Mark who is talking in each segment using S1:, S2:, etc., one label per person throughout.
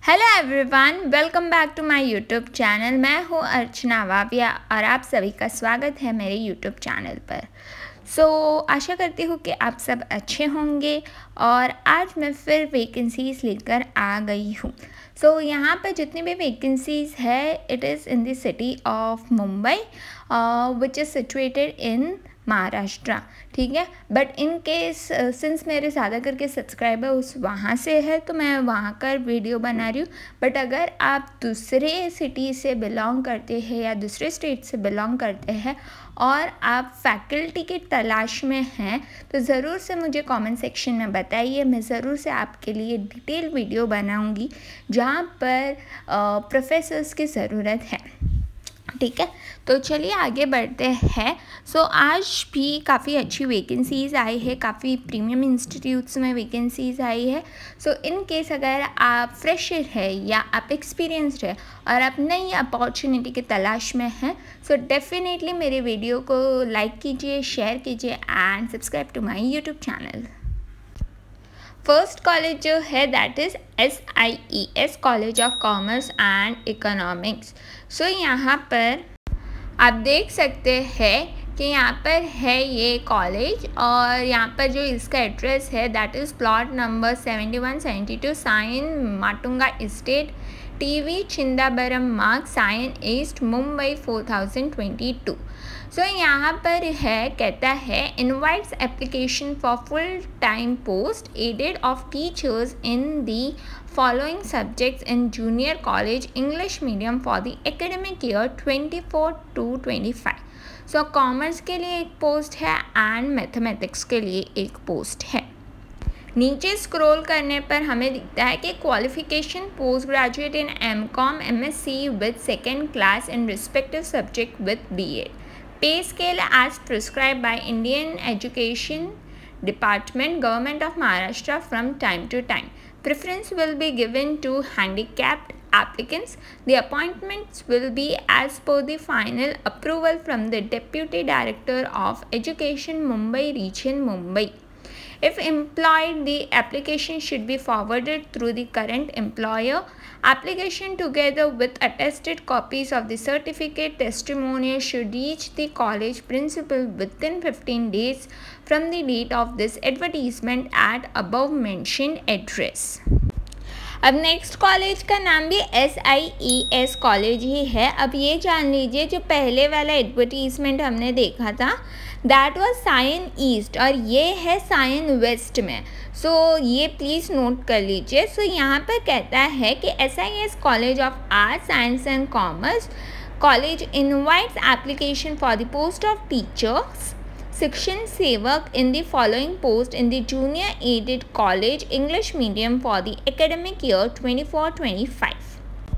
S1: Hello everyone, welcome back to my YouTube channel. मैं हूँ अर्चना वाविया और आप सभी का स्वागत है मेरे यूट्यूब चैनल पर। आशा करती हूँ कि आप सब अच्छे होंगे और आज मैं फिर वैकेंसीज़ लेकर आ गई हूँ। यहाँ पर जितनी भी वैकेंसीज़ है, it is in the city of Mumbai which is situated in Maharashtra, ठीक है। बट इन केस सिंस मेरे ज़्यादा करके सब्सक्राइबर उस वहाँ से है तो मैं वहाँ का वीडियो बना रही हूँ। बट अगर आप दूसरे सिटी से बिलोंग करते हैं या दूसरे स्टेट से बिलोंग करते हैं और आप फैकल्टी की तलाश में हैं तो ज़रूर से मुझे कमेंट सेक्शन में बताइए। मैं ज़रूर से आपके लिए डिटेल वीडियो बनाऊँगी जहाँ पर प्रोफेसर्स की ज़रूरत है, ठीक है। तो चलिए आगे बढ़ते हैं। आज भी काफ़ी अच्छी वैकेंसीज़ आई है, काफ़ी प्रीमियम इंस्टीट्यूट्स में वैकेंसीज़ आई है। इन केस अगर आप फ्रेशर है या आप एक्सपीरियंस्ड है और आप नई अपॉर्चुनिटी की तलाश में हैं डेफिनेटली मेरे वीडियो को लाइक कीजिए, शेयर कीजिए and subscribe to my YouTube channel. First college जो है that is SIES college of commerce and economics. यहाँ पर आप देख सकते हैं कि यहाँ पर है ये कॉलेज और यहाँ पर जो इसका एड्रेस है that is plot number 7172 Sion Matunga estate TV Chidambaram Marg Sion east Mumbai 4022। यहाँ पर है, कहता है invites application for full time post aided of teachers in the following subjects in junior college English medium for the academic year 24-25। Commerce के लिए एक post है and mathematics के लिए एक पोस्ट है। नीचे स्क्रॉल करने पर हमें दिखता है कि qualification post graduate in MCOM MSc with second class in respective subject with BEd। Pay scale as prescribe by Indian education department government of Maharashtra from time to time. Preference will be given to handicapped applicants. The appointments will be as per the final approval from the Deputy Director of Education Mumbai Region Mumbai. If employed, the application should be forwarded through the current employer. Application together with attested copies of the certificate testimonial should reach the college principal within 15 days from the date of this advertisement at above mentioned address. अब next college का नाम भी SIES college ही है। अब ये जान लीजिए, जो पहले वाला एडवर्टीज़मेंट हमने देखा था दैट वाज साइन ईस्ट और ये है साइन वेस्ट में। ये प्लीज़ नोट कर लीजिए। यहाँ पर कहता है कि SIES college of arts science and commerce college invites application for the post of teachers शिक्षण सेवक in the following post in the junior added college English medium for the academic year 24-25।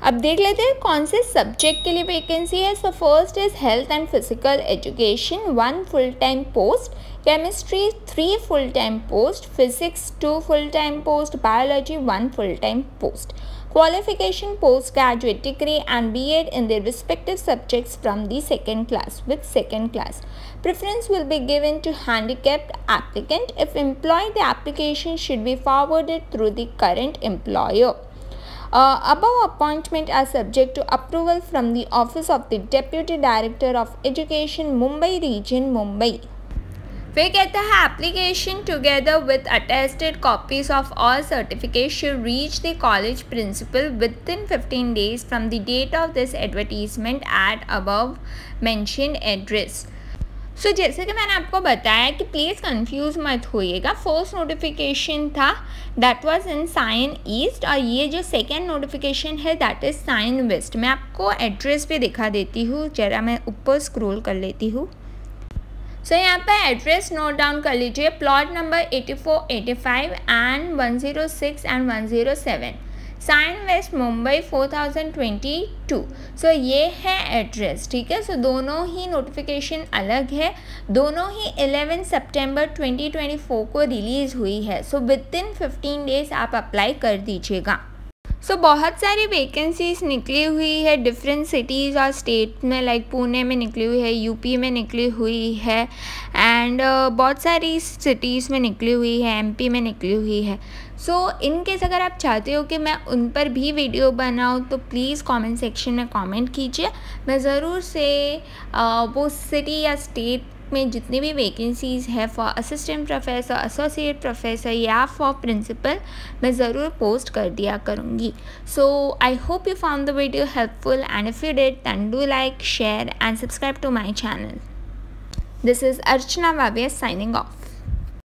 S1: अब देख लेते हैं कौन से सब्जेक्ट के लिए वैकेंसी है। First is health and physical education 1 full time post, chemistry 3 full time post, physics 2 full time post, biology 1 full time post. Qualification postgraduate degree and BEd in their respective subjects from the second class with second class. Preference will be given to handicapped applicant. If employed, the application should be forwarded through the current employer. Above appointment are subject to approval from the Office of the Deputy Director of Education Mumbai Region Mumbai. फिर कहता है application together with attested copies of all certificate should reach the college principal within 15 days from the date of this advertisement at above mentioned address. जैसे कि मैंने आपको बताया कि please confuse मत होइएगा। फर्स्ट नोटिफिकेशन था that was in Sion east और ये जो सेकेंड नोटिफिकेशन है दैट इज़ साइन वेस्ट। मैं आपको एड्रेस भी दिखा देती हूँ, ज़रा मैं ऊपर स्क्रॉल कर लेती हूँ। यहाँ पर एड्रेस नोट डाउन कर लीजिए, plot number 84, 85 and 106 and 107 Sion west Mumbai 4022। ये है एड्रेस, ठीक है। दोनों ही नोटिफिकेशन अलग है, दोनों ही 11 सितंबर 2024 को रिलीज़ हुई है। विद इन 15 डेज आप अप्लाई कर दीजिएगा। बहुत सारी वैकेंसीज़ निकली हुई है डिफरेंट सिटीज़ और स्टेट में, लाइक पुणे में निकली हुई है, यूपी में निकली हुई है एंड बहुत सारी सिटीज़ में निकली हुई है, MP में निकली हुई है। सो इन केस अगर आप चाहते हो कि मैं उन पर भी वीडियो बनाऊँ तो प्लीज़ कमेंट सेक्शन में कमेंट कीजिए। मैं ज़रूर से वो सिटी या स्टेट में जितनी भी वैकेंसीज़ है for assistant professor, associate professor या फॉर प्रिंसिपल, मैं ज़रूर पोस्ट कर दिया करूँगी। So I hope you found the video helpful, and if you did then do like, share and subscribe to my channel. This is Archana Vavia signing off.